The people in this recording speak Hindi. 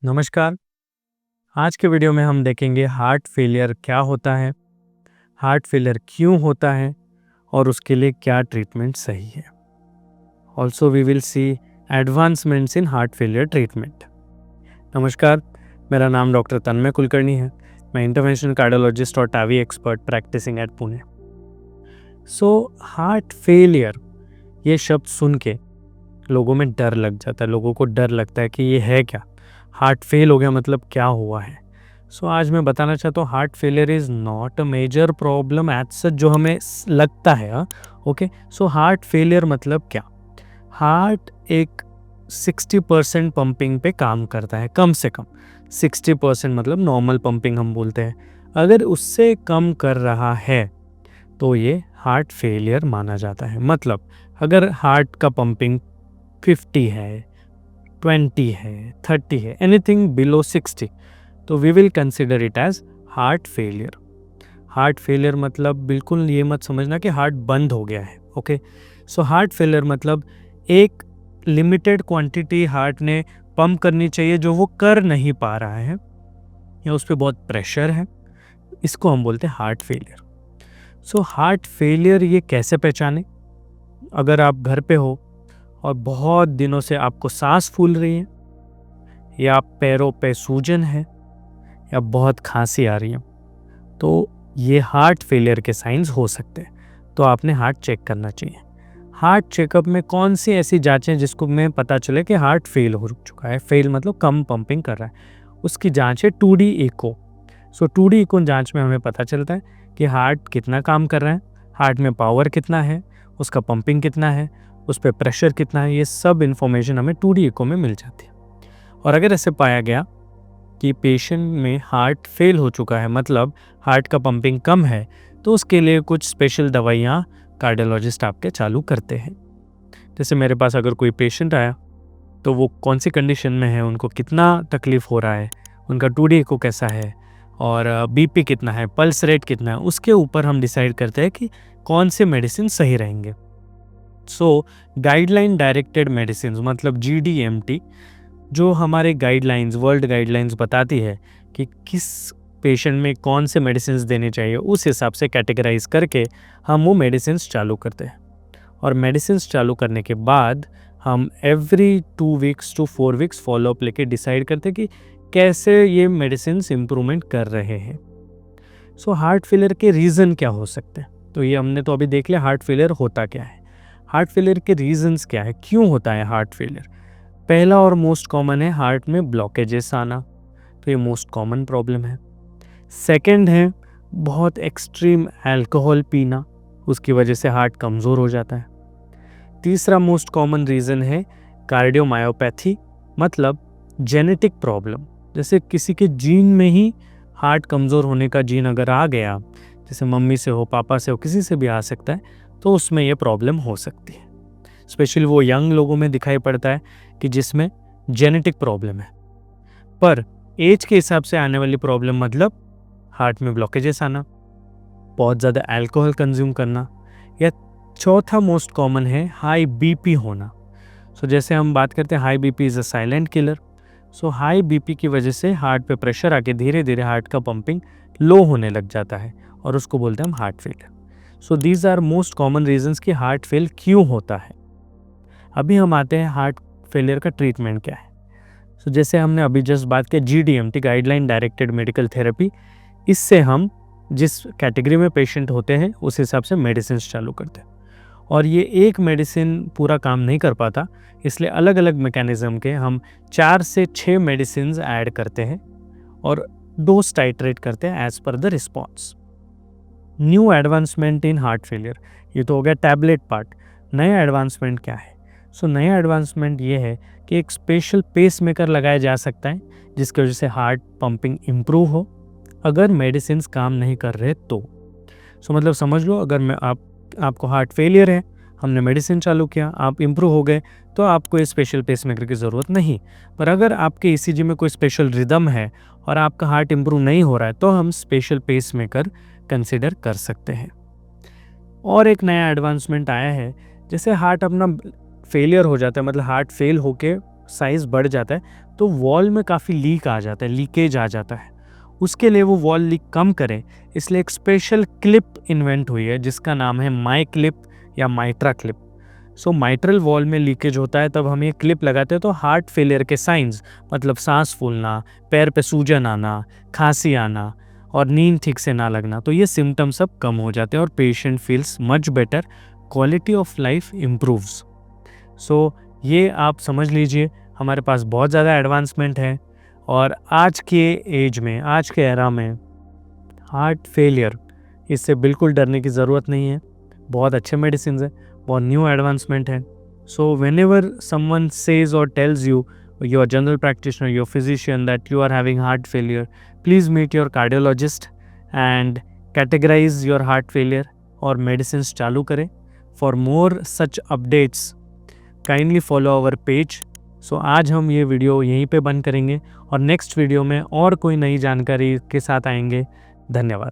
नमस्कार। आज के वीडियो में हम देखेंगे हार्ट फेलियर क्या होता है, हार्ट फेलियर क्यों होता है और उसके लिए क्या ट्रीटमेंट सही है। Also we will see advancements in heart failure treatment. नमस्कार, मेरा नाम डॉक्टर तन्मय कुलकर्णी है। मैं इंटरवेंशनल कार्डियोलॉजिस्ट और TAVI expert practising at Pune. Heart failure ये शब्द सुन के लोगों में डर लग जाता है। लोगों को डर लगता है कि ये है क्या, हार्ट फेल हो गया मतलब क्या हुआ है। आज मैं बताना चाहता हूँ heart failure is not a major problem as such जो हमें लगता है। ओके, हार्ट फेलियर मतलब क्या। हार्ट एक 60% पंपिंग पे काम करता है, कम से कम 60% मतलब नॉर्मल पंपिंग हम बोलते हैं। अगर उससे कम कर रहा है तो ये हार्ट फेलियर माना जाता है। मतलब अगर हार्ट का पंपिंग 50 है, 20 है, 30 है, एनीथिंग बिलो 60, तो we will consider it as heart failure. Heart failure मतलब बिल्कुल ये मत समझना कि हार्ट बंद हो गया है। ओके, हार्ट फेलियर मतलब एक लिमिटेड क्वांटिटी हार्ट ने पंप करनी चाहिए जो वो कर नहीं पा रहा है, या उस पर बहुत प्रेशर है, इसको हम बोलते हैं हार्ट फेलियर। हार्ट फेलियर ये कैसे पहचाने। अगर आप घर पे हो और बहुत दिनों से आपको सांस फूल रही है, या पैरों पे सूजन है, या बहुत खांसी आ रही है, तो ये हार्ट फेलियर के साइंस हो सकते हैं। तो आपने हार्ट चेक करना चाहिए। हार्ट चेकअप में कौन सी ऐसी जांचें जिसको में पता चले कि हार्ट फेल हो चुका है, फेल मतलब कम पंपिंग कर रहा है, उसकी जांच है 2D इको। 2D इको जांच में हमें पता चलता है कि हार्ट कितना काम कर रहा है, हार्ट में पावर कितना है, उसका पंपिंग कितना है, उस पर प्रेशर कितना है, ये सब इन्फॉर्मेशन हमें 2D इको में मिल जाती है। और अगर ऐसे पाया गया कि पेशेंट में हार्ट फेल हो चुका है, मतलब हार्ट का पंपिंग कम है, तो उसके लिए कुछ स्पेशल दवाइयाँ कार्डियोलॉजिस्ट आपके चालू करते हैं। जैसे मेरे पास अगर कोई पेशेंट आया तो वो कौन सी कंडीशन में है, उनको कितना तकलीफ़ हो रहा है, उनका 2D इको कैसा है, और बीपी कितना है, पल्स रेट कितना है, उसके ऊपर हम डिसाइड करते हैं कि कौन से मेडिसिन सही रहेंगे। गाइडलाइन डायरेक्टेड मेडिसिन मतलब GDMT, जो हमारे गाइडलाइंस, वर्ल्ड गाइडलाइंस बताती है कि किस पेशेंट में कौन से मेडिसिन देने चाहिए, उस हिसाब से कैटेगराइज करके हम वो मेडिसिन चालू करते हैं। और मेडिसिन चालू करने के बाद हम every 2 weeks to 4 weeks follow up लेके डिसाइड करते हैं कि कैसे ये मेडिसिन इम्प्रूवमेंट कर रहे हैं। हार्ट फेलियर के रीज़न क्या हो सकते हैं, तो ये हमने तो अभी देख लिया हार्ट फेलियर होता क्या है। हार्ट फेलियर के रीजंस क्या है, क्यों होता है हार्ट फेलियर। पहला और मोस्ट कॉमन है हार्ट में ब्लॉकेजेस आना, तो ये मोस्ट कॉमन प्रॉब्लम है। सेकंड है बहुत एक्सट्रीम अल्कोहल पीना, उसकी वजह से हार्ट कमज़ोर हो जाता है। तीसरा मोस्ट कॉमन रीज़न है कार्डियोमायोपैथी, मतलब जेनेटिक प्रॉब्लम, जैसे किसी के जीन में ही हार्ट कमज़ोर होने का जीन अगर आ गया, जैसे मम्मी से हो, पापा से हो, किसी से भी आ सकता है, तो उसमें ये प्रॉब्लम हो सकती है। स्पेशली वो यंग लोगों में दिखाई पड़ता है कि जिसमें जेनेटिक प्रॉब्लम है। पर एज के हिसाब से आने वाली प्रॉब्लम मतलब हार्ट में ब्लॉकेजेस आना, बहुत ज़्यादा अल्कोहल कंज्यूम करना, या चौथा मोस्ट कॉमन है हाई बीपी होना। जैसे हम बात करते हैं high BP is a silent killer. High BP की वजह से हार्ट पे प्रेशर आके धीरे धीरे हार्ट का पंपिंग लो होने लग जाता है, और उसको बोलते हैं हम heart failure. These are most common reasons कि हार्ट फेल क्यों होता है। अभी हम आते हैं हार्ट फेलियर का ट्रीटमेंट क्या है। जैसे हमने अभी जस्ट बात की GDMT, guideline directed medical therapy, इससे हम जिस कैटेगरी में पेशेंट होते हैं उस हिसाब से मेडिसिन चालू करते हैं। और ये एक मेडिसिन पूरा काम नहीं कर पाता, इसलिए अलग अलग मैकेनिज्म के हम 4 से 6 मेडिसिन ऐड करते हैं और डोज टाइट्रेट करते हैं as per the response. New advancement in heart failure, ये तो हो गया टैबलेट पार्ट। नया एडवांसमेंट क्या है। नया एडवांसमेंट ये है कि एक स्पेशल पेस मेकर लगाया जा सकता है, जिसकी वजह से हार्ट पंपिंग इम्प्रूव हो अगर मेडिसिन काम नहीं कर रहे तो। मतलब समझ लो, अगर आपको हार्ट फेलियर है, हमने मेडिसिन चालू किया, आप इम्प्रूव हो गए, तो आपको ये स्पेशल पेस मेकर की ज़रूरत नहीं। पर अगर आपके ECG में कोई स्पेशल रिदम है और आपका हार्ट इम्प्रूव नहीं हो रहा है, तो हम स्पेशल पेस मेकर कंसिडर कर सकते हैं। और एक नया एडवांसमेंट आया है, जैसे हार्ट अपना फेलियर हो जाता है, मतलब हार्ट फेल होके साइज़ बढ़ जाता है तो वॉल में काफ़ी लीक आ जाता है, लीकेज आ जाता है। उसके लिए वो वॉल लीक कम करें, इसलिए एक स्पेशल क्लिप इन्वेंट हुई है जिसका नाम है माई क्लिप या माइट्रा क्लिप। सो माइट्रल वॉल में लीकेज होता है तब हम ये क्लिप लगाते हैं तो हार्ट फेलियर के साइंस, मतलब सांस फूलना, पैर पे सूजन आना, खांसी आना और नींद ठीक से ना लगना, तो ये सिम्टम सब कम हो जाते हैं और patient feels much better, quality of life improves. So ये आप समझ लीजिए, हमारे पास बहुत ज़्यादा एडवांसमेंट है और आज के एज में, आज के एरा में हार्ट फेलियर, इससे बिल्कुल डरने की ज़रूरत नहीं है। बहुत अच्छे मेडिसिन है, बहुत न्यू एडवांसमेंट है। So whenever someone says और tells you, your general practitioner, your physician, that you are having heart failure, please meet your cardiologist and categorize your heart failure और मेडिसिन चालू करें। For more such updates kindly follow our page. So आज हम ये वीडियो यहीं पे बंद करेंगे और नेक्स्ट वीडियो में और कोई नई जानकारी के साथ आएंगे। धन्यवाद।